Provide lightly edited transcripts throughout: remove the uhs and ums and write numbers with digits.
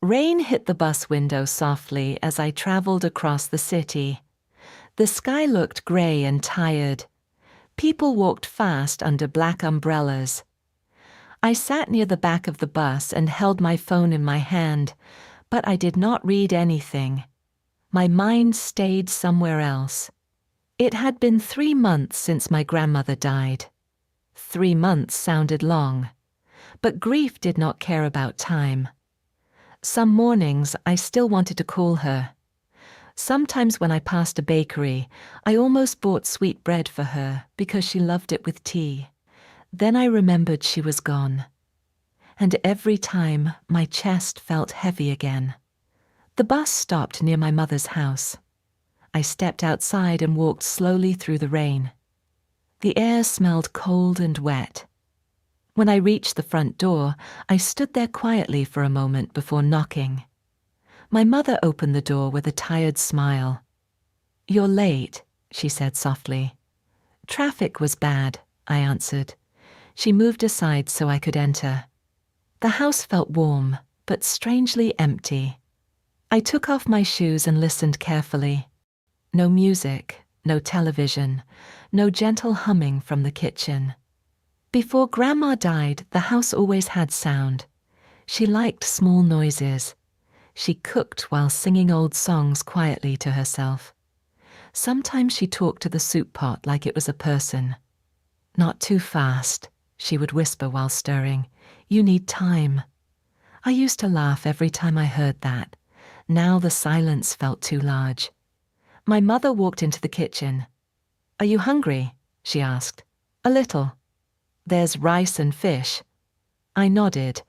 Rain hit the bus window softly as I traveled across the city. The sky looked gray and tired. People walked fast under black umbrellas. I sat near the back of the bus and held my phone in my hand, but I did not read anything. My mind stayed somewhere else. It had been 3 months since my grandmother died. 3 months sounded long, but grief did not care about time. Some mornings I still wanted to call her. Sometimes when I passed a bakery, I almost bought sweet bread for her because she loved it with tea. Then I remembered she was gone. And every time my chest felt heavy again. The bus stopped near my mother's house. I stepped outside and walked slowly through the rain. The air smelled cold and wet. When I reached the front door, I stood there quietly for a moment before knocking. My mother opened the door with a tired smile. "You're late," she said softly. "Traffic was bad," I answered. She moved aside so I could enter. The house felt warm, but strangely empty. I took off my shoes and listened carefully. No music, no television, no gentle humming from the kitchen. Before Grandma died, the house always had sound. She liked small noises. She cooked while singing old songs quietly to herself. Sometimes she talked to the soup pot like it was a person. "Not too fast," she would whisper while stirring. "You need time." I used to laugh every time I heard that. Now the silence felt too large. My mother walked into the kitchen. "Are you hungry?" she asked. "A little. There's rice and fish." I nodded,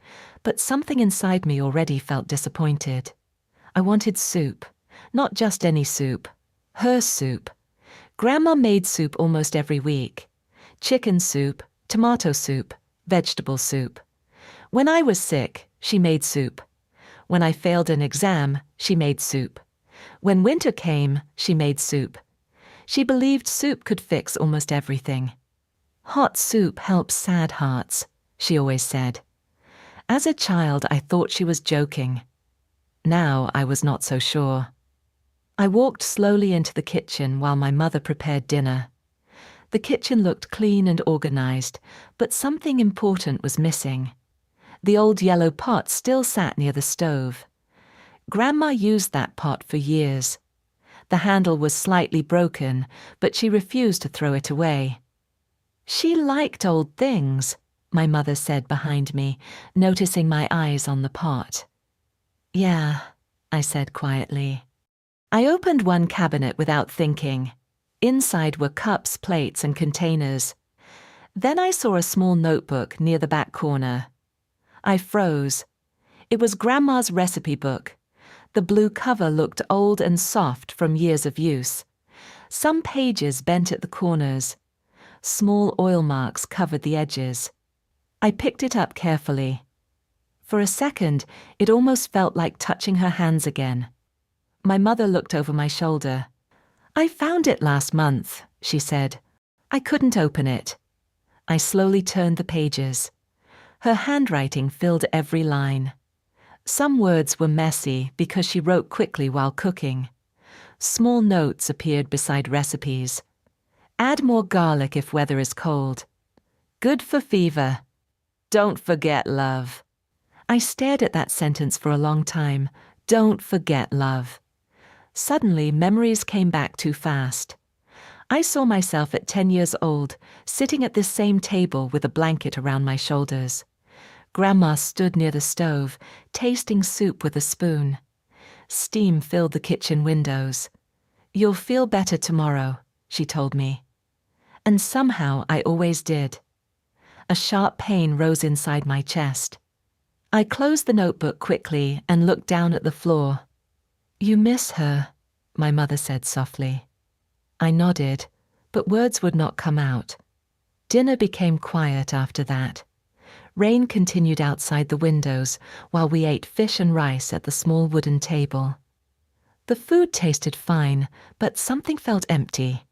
but something inside me already felt disappointed. I wanted soup, not just any soup, her soup. Grandma made soup almost every week. Chicken soup, tomato soup, vegetable soup. When I was sick, she made soup. When I failed an exam, she made soup. When winter came, she made soup. She believed soup could fix almost everything. "Hot soup helps sad hearts," she always said. As a child, I thought she was joking. Now I was not so sure. I walked slowly into the kitchen while my mother prepared dinner. The kitchen looked clean and organized, but something important was missing. The old yellow pot still sat near the stove. Grandma used that pot for years. The handle was slightly broken, but she refused to throw it away. "She liked old things," my mother said behind me, noticing my eyes on the pot. "Yeah," I said quietly. I opened one cabinet without thinking. Inside were cups, plates, and containers. Then I saw a small notebook near the back corner. I froze. It was Grandma's recipe book. The blue cover looked old and soft from years of use. Some pages bent at the corners. Small oil marks covered the edges. I picked it up carefully. For a second, it almost felt like touching her hands again. My mother looked over my shoulder. "I found it last month," she said. "I couldn't open it." I slowly turned the pages. Her handwriting filled every line. Some words were messy because she wrote quickly while cooking. Small notes appeared beside recipes. "Add more garlic if weather is cold." "Good for fever." "Don't forget love." I stared at that sentence for a long time. Don't forget love. Suddenly, memories came back too fast. I saw myself at 10 years old, sitting at this same table with a blanket around my shoulders. Grandma stood near the stove, tasting soup with a spoon. Steam filled the kitchen windows. "You'll feel better tomorrow," she told me. And somehow I always did. A sharp pain rose inside my chest. I closed the notebook quickly and looked down at the floor. "You miss her," my mother said softly. I nodded, but words would not come out. Dinner became quiet after that. Rain continued outside the windows while we ate fish and rice at the small wooden table. The food tasted fine, but something felt empty.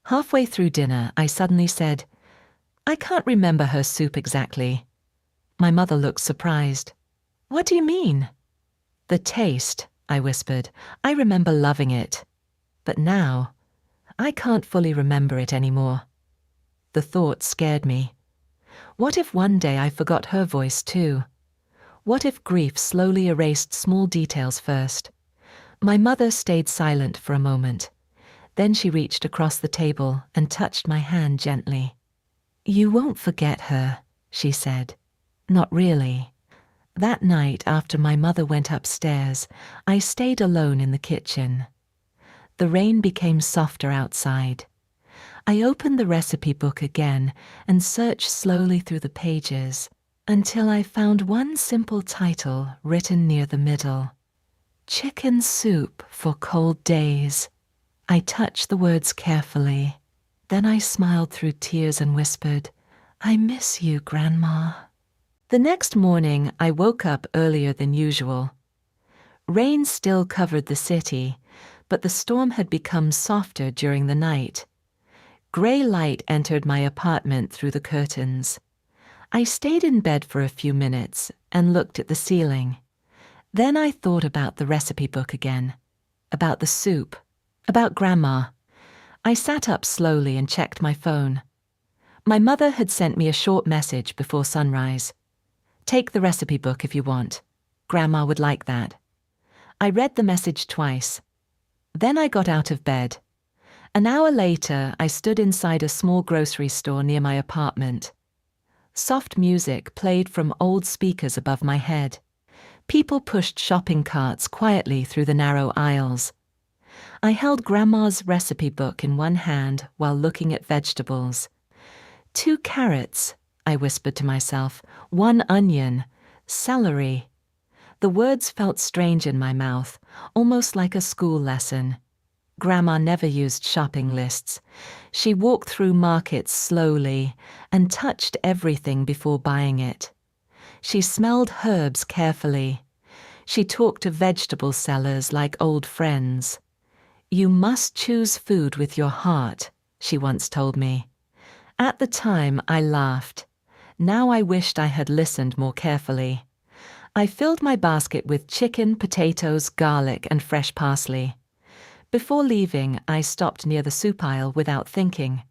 Halfway through dinner, I suddenly said, "I can't remember her soup exactly." My mother looked surprised. "What do you mean?" The taste, I whispered. I remember loving it. But now, I can't fully remember it anymore. The thought scared me. What if one day I forgot her voice too? What if grief slowly erased small details first? My mother stayed silent for a moment. Then she reached across the table and touched my hand gently. "You won't forget her," she said. "Not really." That night, after my mother went upstairs, I stayed alone in the kitchen. The rain became softer outside. I opened the recipe book again and searched slowly through the pages until I found one simple title written near the middle. Chicken soup for cold days. I touched the words carefully. Then I smiled through tears and whispered, "I miss you, Grandma." The next morning, I woke up earlier than usual. Rain still covered the city, but the storm had become softer during the night. Gray light entered my apartment through the curtains. I stayed in bed for a few minutes and looked at the ceiling. Then I thought about the recipe book again, about the soup, about Grandma. I sat up slowly and checked my phone. My mother had sent me a short message before sunrise. "Take the recipe book if you want. Grandma would like that." I read the message twice. Then I got out of bed. An hour later, I stood inside a small grocery store near my apartment. Soft music played from old speakers above my head. People pushed shopping carts quietly through the narrow aisles. I held Grandma's recipe book in one hand while looking at vegetables. 2 carrots, I whispered to myself, 1 onion, celery. The words felt strange in my mouth, almost like a school lesson. Grandma never used shopping lists. She walked through markets slowly and touched everything before buying it. She smelled herbs carefully. She talked to vegetable sellers like old friends. "You must choose food with your heart," she once told me. At the time, I laughed. Now I wished I had listened more carefully. I filled my basket with chicken, potatoes, garlic, and fresh parsley. Before leaving, I stopped near the soup aisle without thinking.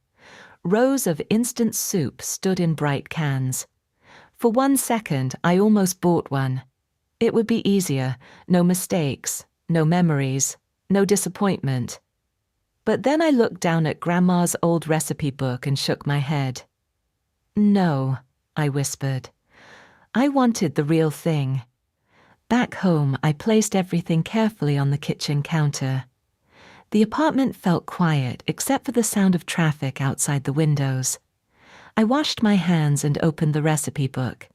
Rows of instant soup stood in bright cans. For 1 second, I almost bought one. It would be easier, no mistakes, no memories, no disappointment. But then I looked down at Grandma's old recipe book and shook my head. "No," I whispered. I wanted the real thing. Back home, I placed everything carefully on the kitchen counter. The apartment felt quiet except for the sound of traffic outside the windows. I washed my hands and opened the recipe book.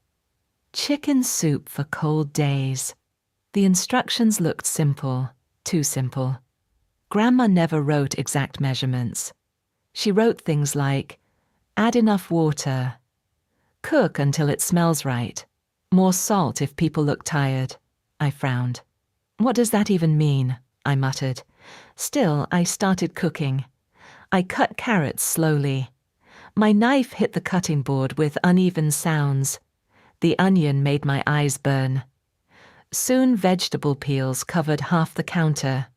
Chicken soup for cold days. The instructions looked simple, too simple. Grandma never wrote exact measurements. She wrote things like, "Add enough water. Cook until it smells right. More salt if people look tired." I frowned. "What does that even mean?" I muttered. Still, I started cooking. I cut carrots slowly. My knife hit the cutting board with uneven sounds. The onion made my eyes burn. Soon vegetable peels covered half the counter.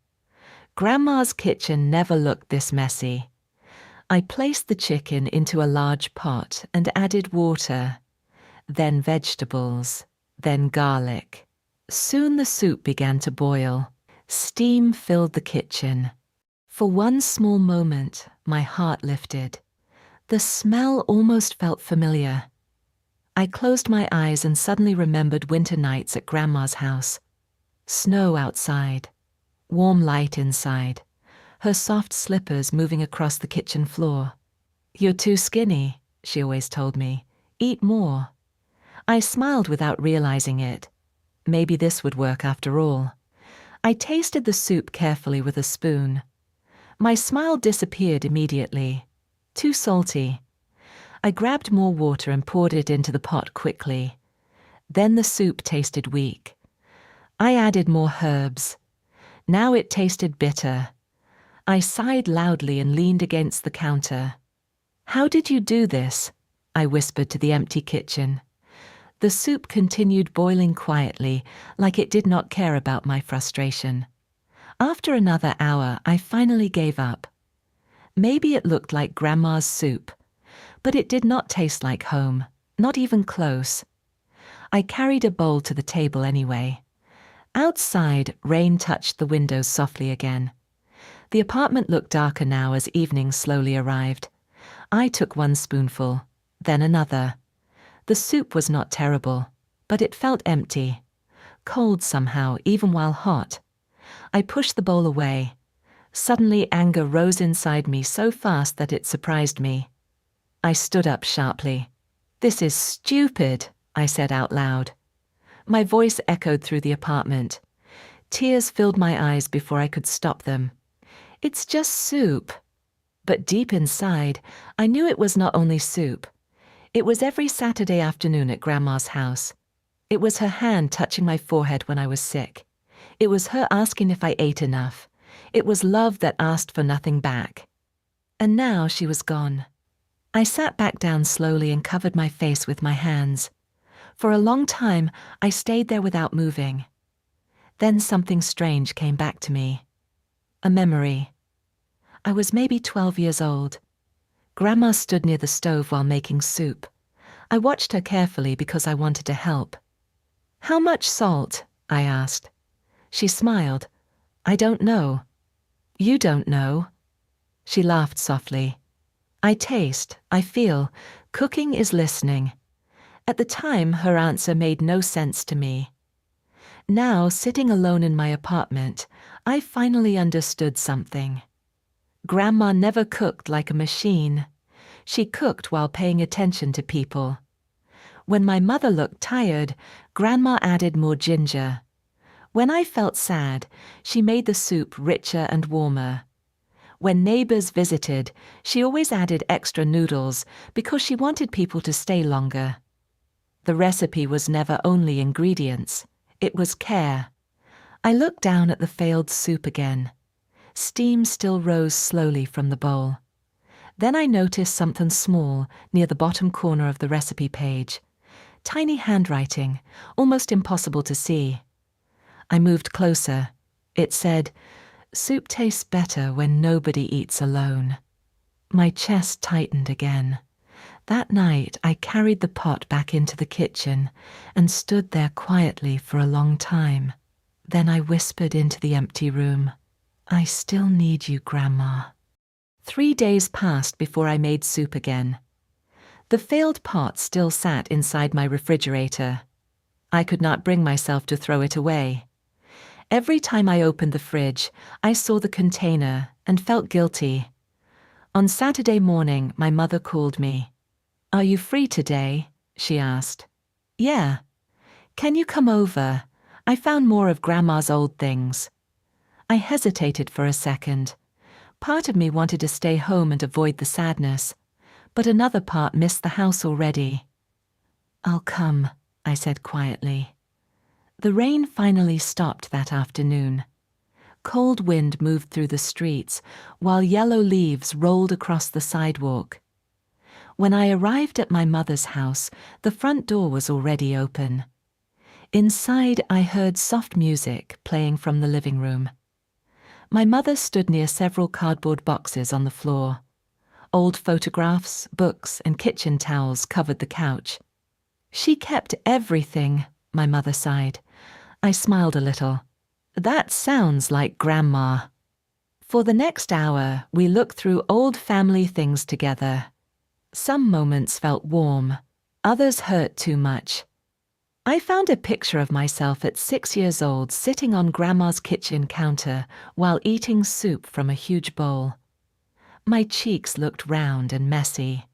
Grandma's kitchen never looked this messy. I placed the chicken into a large pot and added water, then vegetables, then garlic. Soon the soup began to boil. Steam filled the kitchen. For one small moment, my heart lifted. The smell almost felt familiar. I closed my eyes and suddenly remembered winter nights at Grandma's house. Snow outside, warm light inside, her soft slippers moving across the kitchen floor. "You're too skinny," she always told me. "Eat more." I smiled without realizing it. Maybe this would work after all. I tasted the soup carefully with a spoon. My smile disappeared immediately. Too salty. I grabbed more water and poured it into the pot quickly. Then the soup tasted weak. I added more herbs. Now it tasted bitter. I sighed loudly and leaned against the counter. "How did you do this?" I whispered to the empty kitchen. The soup continued boiling quietly, like it did not care about my frustration. After another hour, I finally gave up. Maybe it looked like Grandma's soup, but it did not taste like home, not even close. I carried a bowl to the table anyway. Outside, rain touched the windows softly again. The apartment looked darker now as evening slowly arrived. I took one spoonful, then another. The soup was not terrible, but it felt empty, cold somehow, even while hot. I pushed the bowl away. Suddenly anger rose inside me so fast that it surprised me. I stood up sharply. "This is stupid," I said out loud. My voice echoed through the apartment. Tears filled my eyes before I could stop them. "It's just soup." But deep inside, I knew it was not only soup. It was every Saturday afternoon at Grandma's house. It was her hand touching my forehead when I was sick. It was her asking if I ate enough. It was love that asked for nothing back. And now she was gone. I sat back down slowly and covered my face with my hands. For a long time, I stayed there without moving. Then something strange came back to me. A memory. I was maybe 12 years old. Grandma stood near the stove while making soup. I watched her carefully because I wanted to help. "How much salt?" I asked. She smiled. "I don't know." "You don't know?" She laughed softly. "I taste, I feel. Cooking is listening." At the time, her answer made no sense to me. Now, sitting alone in my apartment, I finally understood something. Grandma never cooked like a machine. She cooked while paying attention to people. When my mother looked tired, Grandma added more ginger. When I felt sad, she made the soup richer and warmer. When neighbors visited, she always added extra noodles because she wanted people to stay longer. The recipe was never only ingredients, it was care. I looked down at the failed soup again. Steam still rose slowly from the bowl. Then I noticed something small near the bottom corner of the recipe page. Tiny handwriting, almost impossible to see. I moved closer. It said, "Soup tastes better when nobody eats alone." My chest tightened again. That night, I carried the pot back into the kitchen and stood there quietly for a long time. Then I whispered into the empty room, "I still need you, Grandma." 3 days passed before I made soup again. The failed pot still sat inside my refrigerator. I could not bring myself to throw it away. Every time I opened the fridge, I saw the container and felt guilty. On Saturday morning, my mother called me. "Are you free today?" she asked. "Yeah." "Can you come over? I found more of Grandma's old things." I hesitated for a second. Part of me wanted to stay home and avoid the sadness, but another part missed the house already. "I'll come," I said quietly. The rain finally stopped that afternoon. Cold wind moved through the streets, while yellow leaves rolled across the sidewalk. When I arrived at my mother's house, the front door was already open. Inside, I heard soft music playing from the living room. My mother stood near several cardboard boxes on the floor. Old photographs, books, and kitchen towels covered the couch. "She kept everything," my mother sighed. I smiled a little. "That sounds like Grandma." For the next hour, we looked through old family things together. Some moments felt warm, others hurt too much. I found a picture of myself at 6 years old sitting on Grandma's kitchen counter while eating soup from a huge bowl. My cheeks looked round and messy.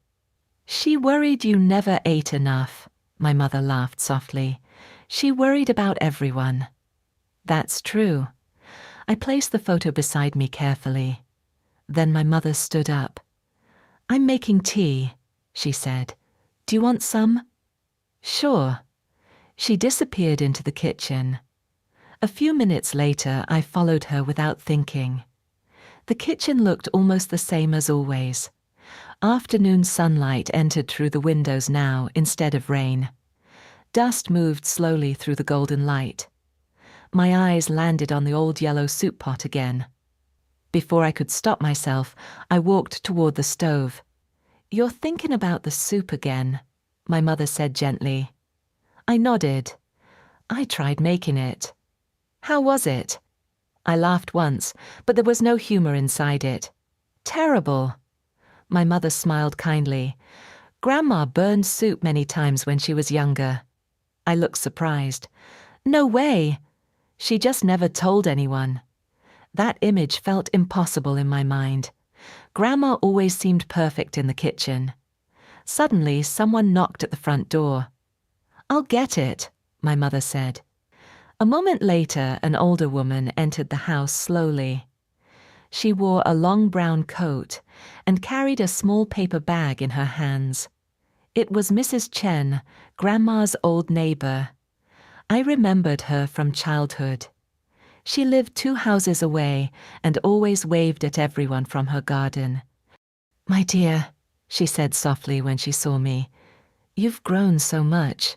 "She worried you never ate enough," my mother laughed softly. "She worried about everyone." "That's true." I placed the photo beside me carefully. Then my mother stood up. "I'm making tea," she said. "Do you want some?" "Sure." She disappeared into the kitchen. A few minutes later, I followed her without thinking. The kitchen looked almost the same as always. Afternoon sunlight entered through the windows now instead of rain. Dust moved slowly through the golden light. My eyes landed on the old yellow soup pot again. Before I could stop myself, I walked toward the stove. "You're thinking about the soup again," my mother said gently. I nodded. "I tried making it." "How was it?" I laughed once, but there was no humor inside it. "Terrible." My mother smiled kindly. "Grandma burned soup many times when she was younger." I looked surprised. "No way." She just never told anyone. That image felt impossible in my mind. Grandma always seemed perfect in the kitchen. Suddenly, someone knocked at the front door. "I'll get it," my mother said. A moment later, an older woman entered the house slowly. She wore a long brown coat and carried a small paper bag in her hands. It was Mrs. Chen, Grandma's old neighbor. I remembered her from childhood. She lived 2 houses away and always waved at everyone from her garden. "My dear," she said softly when she saw me, "you've grown so much."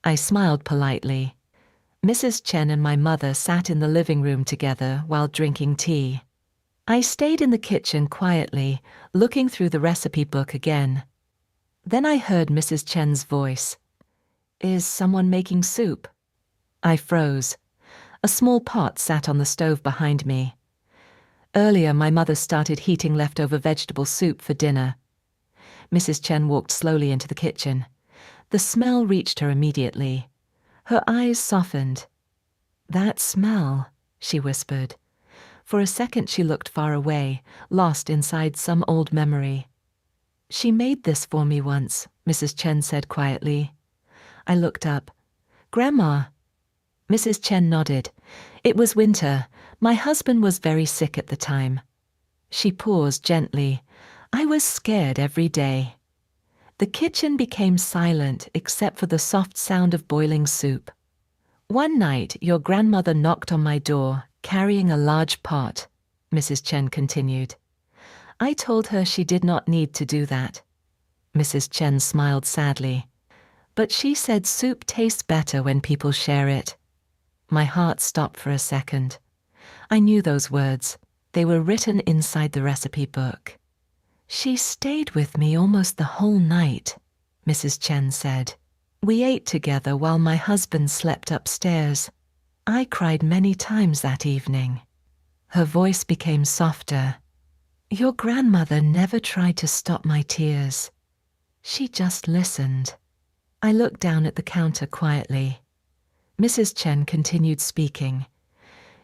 I smiled politely. Mrs. Chen and my mother sat in the living room together while drinking tea. I stayed in the kitchen quietly, looking through the recipe book again. Then I heard Mrs. Chen's voice. "Is someone making soup?" I froze. A small pot sat on the stove behind me. Earlier, my mother started heating leftover vegetable soup for dinner. Mrs. Chen walked slowly into the kitchen. The smell reached her immediately. Her eyes softened. "That smell," she whispered. For a second she looked far away, lost inside some old memory. "She made this for me once," Mrs. Chen said quietly. I looked up. "Grandma." Mrs. Chen nodded. "It was winter. My husband was very sick at the time." She paused gently. "I was scared every day." The kitchen became silent except for the soft sound of boiling soup. "One night, your grandmother knocked on my door, carrying a large pot," Mrs. Chen continued. "I told her she did not need to do that." Mrs. Chen smiled sadly. "But she said soup tastes better when people share it." My heart stopped for a second. I knew those words. They were written inside the recipe book. "She stayed with me almost the whole night," Mrs. Chen said. "We ate together while my husband slept upstairs. I cried many times that evening." Her voice became softer. "Your grandmother never tried to stop my tears. She just listened." I looked down at the counter quietly. Mrs. Chen continued speaking.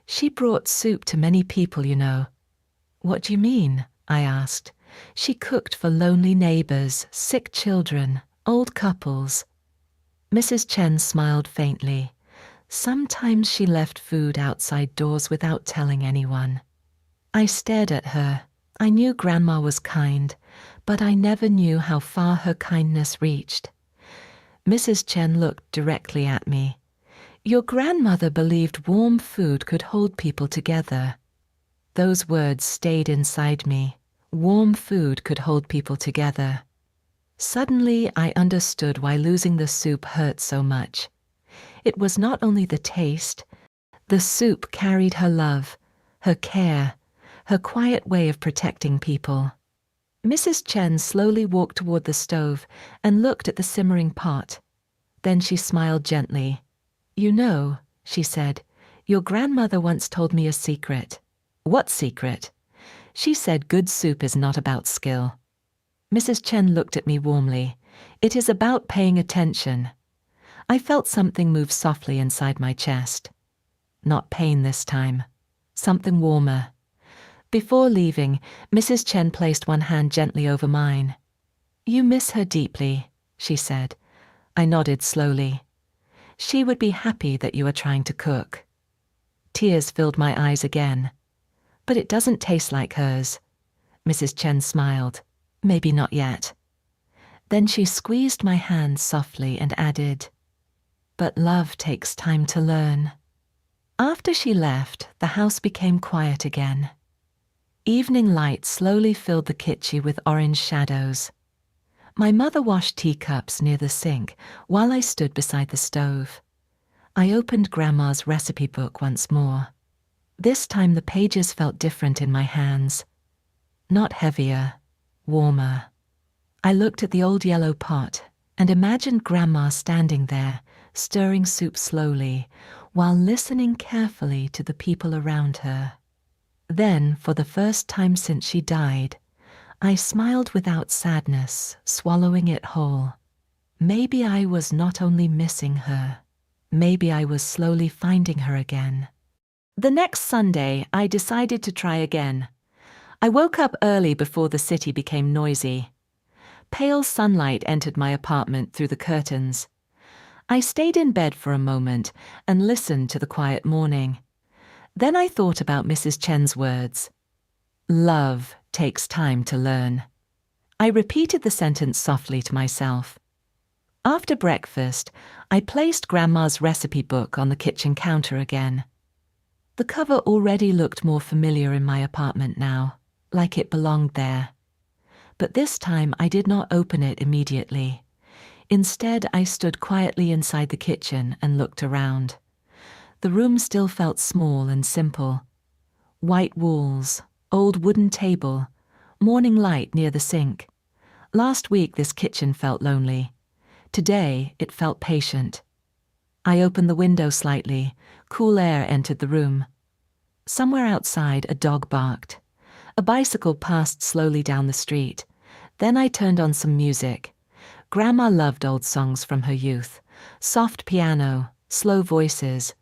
"She brought soup to many people, you know." "What do you mean?" I asked. "She cooked for lonely neighbors, sick children, old couples." Mrs. Chen smiled faintly. "Sometimes she left food outside doors without telling anyone." I stared at her. I knew Grandma was kind, but I never knew how far her kindness reached. Mrs. Chen looked directly at me. "Your grandmother believed warm food could hold people together." Those words stayed inside me. Warm food could hold people together. Suddenly, I understood why losing the soup hurt so much. It was not only the taste. The soup carried her love, her care, her quiet way of protecting people. Mrs. Chen slowly walked toward the stove and looked at the simmering pot. Then she smiled gently. "You know," she said, "your grandmother once told me a secret." "What secret?" "She said good soup is not about skill." Mrs. Chen looked at me warmly. "It is about paying attention." I felt something move softly inside my chest. Not pain this time. Something warmer. Before leaving, Mrs. Chen placed one hand gently over mine. "You miss her deeply," she said. I nodded slowly. "She would be happy that you are trying to cook." Tears filled my eyes again. "But it doesn't taste like hers." Mrs. Chen smiled. "Maybe not yet." Then she squeezed my hand softly and added, "But love takes time to learn." After she left, the house became quiet again. Evening light slowly filled the kitchen with orange shadows. My mother washed teacups near the sink while I stood beside the stove. I opened Grandma's recipe book once more. This time the pages felt different in my hands. Not heavier, warmer. I looked at the old yellow pot and imagined Grandma standing there, stirring soup slowly, while listening carefully to the people around her. Then, for the first time since she died, I smiled without sadness, swallowing it whole. Maybe I was not only missing her, maybe I was slowly finding her again. The next Sunday, I decided to try again. I woke up early before the city became noisy. Pale sunlight entered my apartment through the curtains. I stayed in bed for a moment and listened to the quiet morning. Then I thought about Mrs. Chen's words. Love takes time to learn. I repeated the sentence softly to myself. After breakfast, I placed Grandma's recipe book on the kitchen counter again. The cover already looked more familiar in my apartment now, like it belonged there. But this time I did not open it immediately. Instead, I stood quietly inside the kitchen and looked around. The room still felt small and simple. White walls, old wooden table, morning light near the sink. Last week this kitchen felt lonely. Today it felt patient. I opened the window slightly. Cool air entered the room. Somewhere outside a dog barked. A bicycle passed slowly down the street. Then I turned on some music. Grandma loved old songs from her youth. Soft piano, slow voices,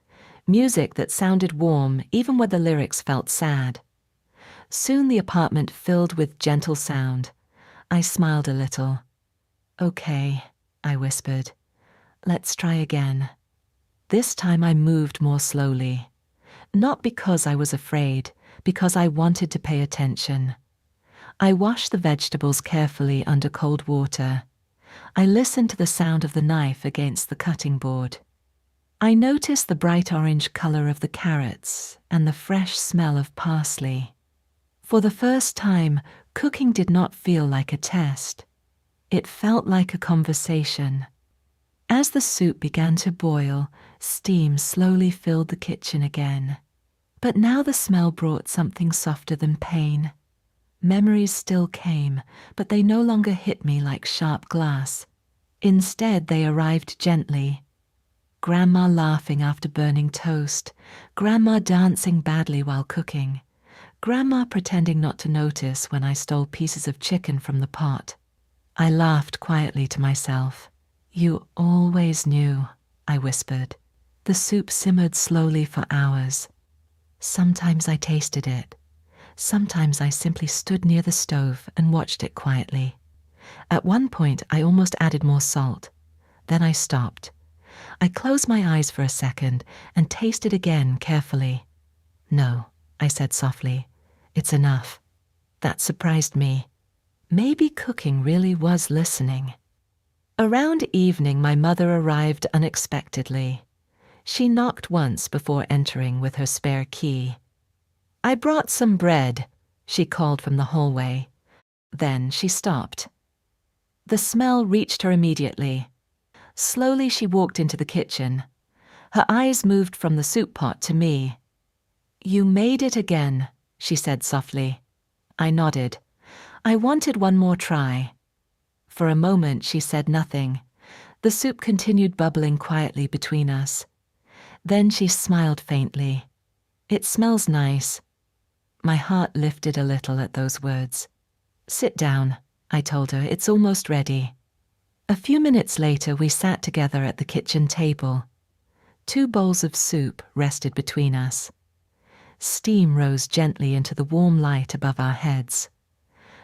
music that sounded warm even when the lyrics felt sad. Soon the apartment filled with gentle sound. I smiled a little. Okay, I whispered. Let's try again. This time I moved more slowly. Not because I was afraid, because I wanted to pay attention. I washed the vegetables carefully under cold water. I listened to the sound of the knife against the cutting board. I noticed the bright orange color of the carrots and the fresh smell of parsley. For the first time, cooking did not feel like a test. It felt like a conversation. As the soup began to boil, steam slowly filled the kitchen again. But now the smell brought something softer than pain. Memories still came, but they no longer hit me like sharp glass. Instead, they arrived gently. Grandma laughing after burning toast, Grandma dancing badly while cooking, Grandma pretending not to notice when I stole pieces of chicken from the pot. I laughed quietly to myself. You always knew, I whispered. The soup simmered slowly for hours. Sometimes I tasted it. Sometimes I simply stood near the stove and watched it quietly. At one point, I almost added more salt. Then I stopped. I closed my eyes for a second and tasted again carefully. No, I said softly. It's enough. That surprised me. Maybe cooking really was listening. Around evening, my mother arrived unexpectedly. She knocked once before entering with her spare key. I brought some bread, she called from the hallway. Then she stopped. The smell reached her immediately. Slowly she walked into the kitchen. Her eyes moved from the soup pot to me. You made it again, she said softly. I nodded. I wanted one more try. For a moment she said nothing. The soup continued bubbling quietly between us. Then she smiled faintly. It smells nice. My heart lifted a little at those words. Sit down, I told her. It's almost ready. A few minutes later, we sat together at the kitchen table. 2 bowls of soup rested between us. Steam rose gently into the warm light above our heads.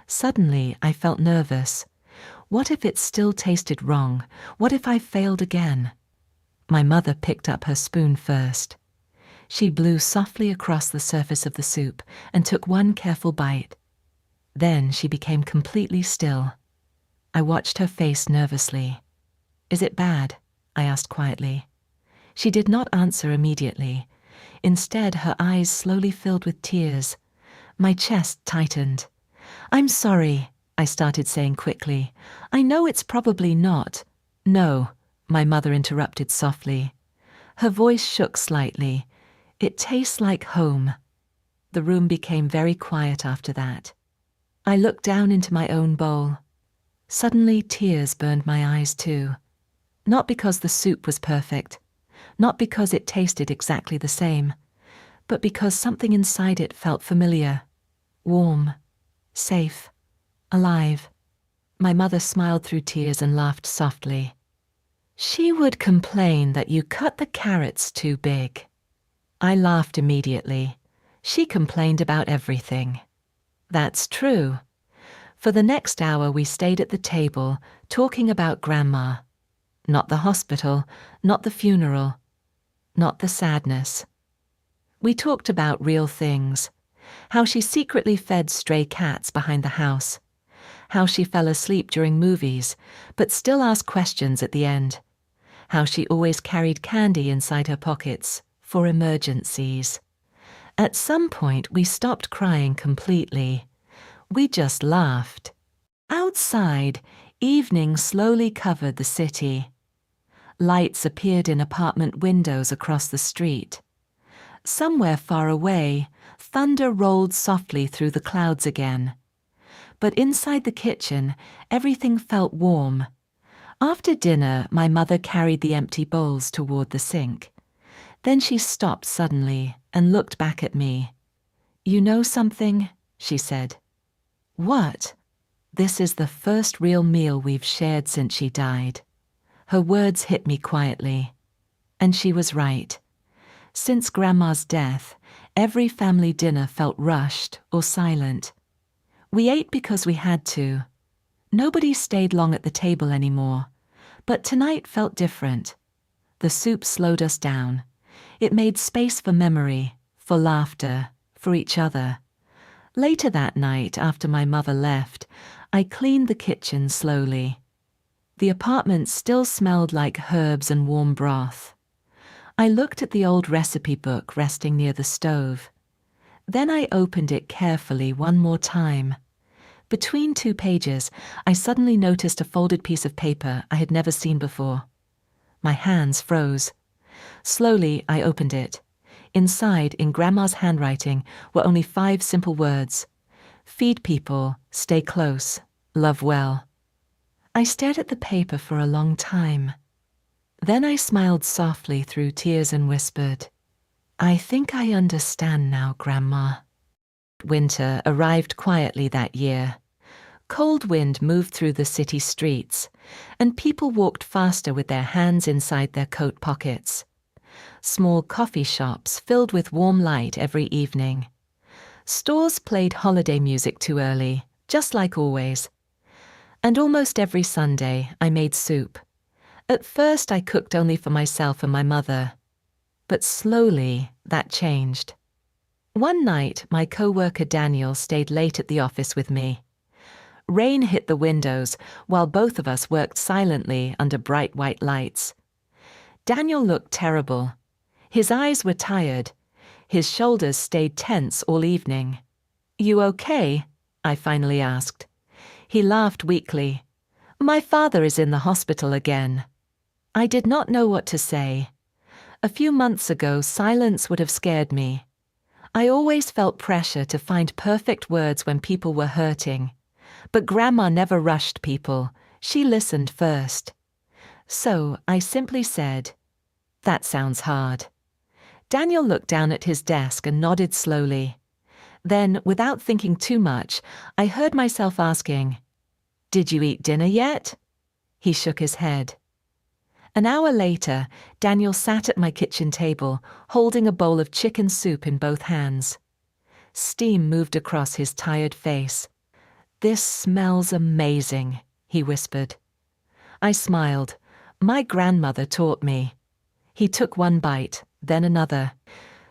Suddenly, I felt nervous. What if it still tasted wrong? What if I failed again? My mother picked up her spoon first. She blew softly across the surface of the soup and took one careful bite. Then she became completely still. I watched her face nervously. Is it bad? I asked quietly. She did not answer immediately. Instead, her eyes slowly filled with tears. My chest tightened. I'm sorry, I started saying quickly. I know it's probably not. No, my mother interrupted softly. Her voice shook slightly. It tastes like home. The room became very quiet after that. I looked down into my own bowl. Suddenly, tears burned my eyes too. Not because the soup was perfect, not because it tasted exactly the same, but because something inside it felt familiar, warm, safe, alive. My mother smiled through tears and laughed softly. She would complain that you cut the carrots too big. I laughed immediately. She complained about everything. That's true. For the next hour we stayed at the table, talking about Grandma. Not the hospital, not the funeral, not the sadness. We talked about real things. How she secretly fed stray cats behind the house. How she fell asleep during movies, but still asked questions at the end. How she always carried candy inside her pockets for emergencies. At some point, we stopped crying completely. We just laughed. Outside, evening slowly covered the city. Lights appeared in apartment windows across the street. Somewhere far away, thunder rolled softly through the clouds again. But inside the kitchen, everything felt warm. After dinner, my mother carried the empty bowls toward the sink. Then she stopped suddenly and looked back at me. "You know something?" she said. "What?" "This is the first real meal we've shared since she died." Her words hit me quietly. And she was right. Since Grandma's death, every family dinner felt rushed or silent. We ate because we had to. Nobody stayed long at the table anymore. But tonight felt different. The soup slowed us down. It made space for memory, for laughter, for each other. Later that night, after my mother left, I cleaned the kitchen slowly. The apartment still smelled like herbs and warm broth. I looked at the old recipe book resting near the stove. Then I opened it carefully one more time. Between 2 pages, I suddenly noticed a folded piece of paper I had never seen before. My hands froze. Slowly, I opened it. Inside, in Grandma's handwriting, were only 5 simple words. Feed people, stay close, love well. I stared at the paper for a long time. Then I smiled softly through tears and whispered, "I think I understand now, Grandma." Winter arrived quietly that year. Cold wind moved through the city streets, and people walked faster with their hands inside their coat pockets. Small coffee shops filled with warm light every evening. Stores played holiday music too early, just like always. And almost every Sunday, I made soup. At first, I cooked only for myself and my mother. But slowly, that changed. One night, my co-worker Daniel stayed late at the office with me. Rain hit the windows while both of us worked silently under bright white lights. Daniel looked terrible. His eyes were tired. His shoulders stayed tense all evening. "You okay?" I finally asked. He laughed weakly. "My father is in the hospital again." I did not know what to say. A few months ago, silence would have scared me. I always felt pressure to find perfect words when people were hurting. But Grandma never rushed people. She listened first. So I simply said, "That sounds hard." Daniel looked down at his desk and nodded slowly. Then, without thinking too much, I heard myself asking, "Did you eat dinner yet?" He shook his head. An hour later, Daniel sat at my kitchen table, holding a bowl of chicken soup in both hands. Steam moved across his tired face. "This smells amazing," he whispered. I smiled. My grandmother taught me. He took one bite, then another.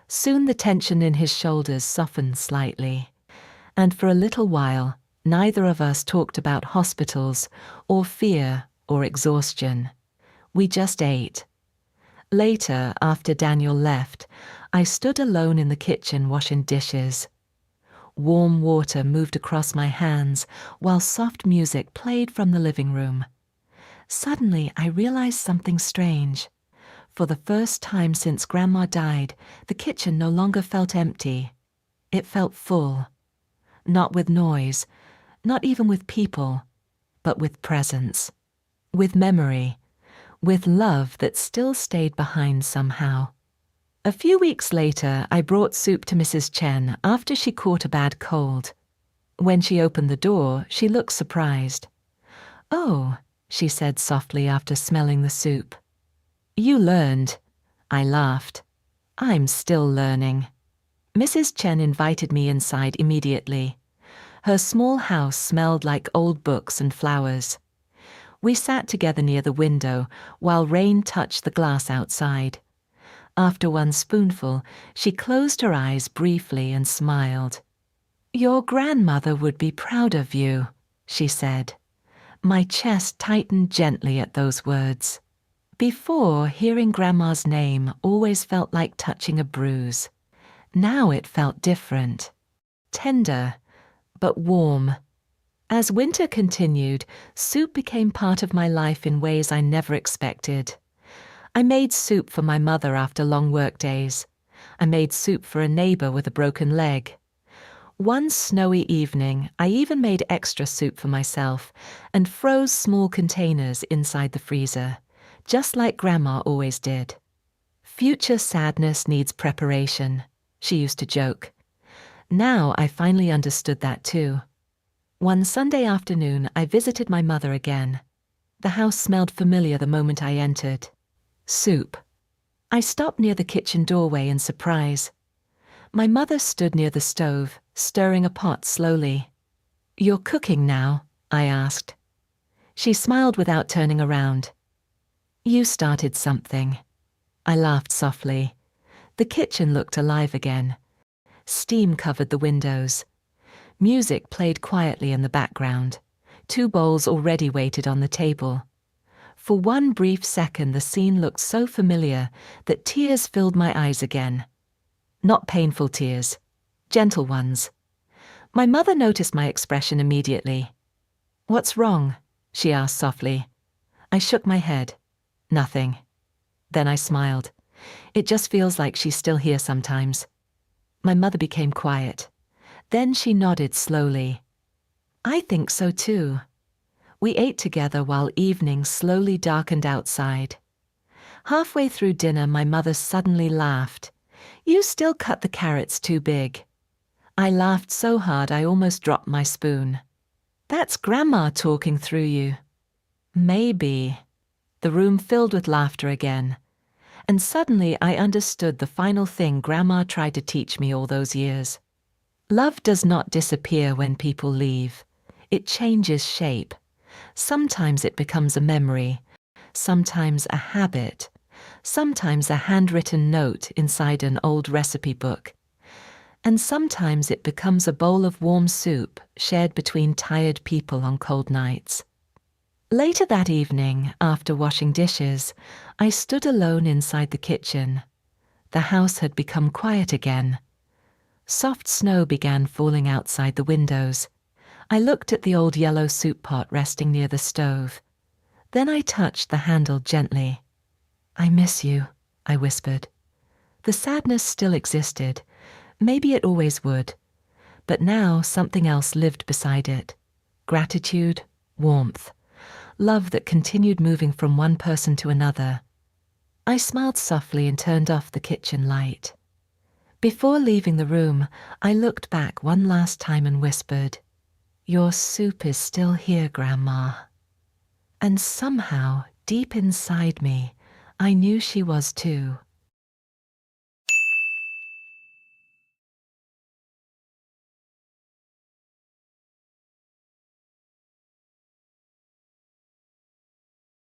Soon the tension in his shoulders softened slightly. And for a little while, neither of us talked about hospitals or fear or exhaustion. We just ate. Later, after Daniel left, I stood alone in the kitchen washing dishes. Warm water moved across my hands while soft music played from the living room. Suddenly, I realized something strange. For the first time since Grandma died, the kitchen no longer felt empty. It felt full. Not with noise, not even with people, but with presence, with memory, with love that still stayed behind somehow. A few weeks later, I brought soup to Mrs. Chen after she caught a bad cold. When she opened the door, she looked surprised. "Oh," she said softly after smelling the soup. "You learned." I laughed. "I'm still learning." Mrs. Chen invited me inside immediately. Her small house smelled like old books and flowers. We sat together near the window while rain touched the glass outside. After one spoonful, she closed her eyes briefly and smiled. "Your grandmother would be proud of you," she said. My chest tightened gently at those words. Before, hearing Grandma's name always felt like touching a bruise. Now it felt different. Tender, but warm. As winter continued, soup became part of my life in ways I never expected. I made soup for my mother after long work days. I made soup for a neighbor with a broken leg. One snowy evening, I even made extra soup for myself and froze small containers inside the freezer, just like Grandma always did. "Future sadness needs preparation," she used to joke. Now I finally understood that too. One Sunday afternoon, I visited my mother again. The house smelled familiar the moment I entered. Soup. I stopped near the kitchen doorway in surprise. My mother stood near the stove, stirring a pot slowly. "You're cooking now?" I asked. She smiled without turning around. "You started something." I laughed softly. The kitchen looked alive again. Steam covered the windows. Music played quietly in the background. 2 bowls already waited on the table. For one brief second, the scene looked so familiar that tears filled my eyes again. Not painful tears, gentle ones. My mother noticed my expression immediately. "What's wrong?" she asked softly. I shook my head. "Nothing." Then I smiled. It just feels like she's still here sometimes. My mother became quiet. Then she nodded slowly. "I think so too." We ate together while evening slowly darkened outside. Halfway through dinner, my mother suddenly laughed. "You still cut the carrots too big." I laughed so hard I almost dropped my spoon. "That's Grandma talking through you." Maybe. The room filled with laughter again. And suddenly I understood the final thing Grandma tried to teach me all those years. Love does not disappear when people leave. It changes shape. Sometimes it becomes a memory, sometimes a habit, sometimes a handwritten note inside an old recipe book, and sometimes it becomes a bowl of warm soup shared between tired people on cold nights. Later that evening, after washing dishes, I stood alone inside the kitchen. The house had become quiet again. Soft snow began falling outside the windows. I looked at the old yellow soup pot resting near the stove. Then I touched the handle gently. "I miss you," I whispered. The sadness still existed. Maybe it always would. But now something else lived beside it. Gratitude, warmth, love that continued moving from one person to another. I smiled softly and turned off the kitchen light. Before leaving the room, I looked back one last time and whispered, "Your soup is still here, Grandma." And somehow, deep inside me, I knew she was too.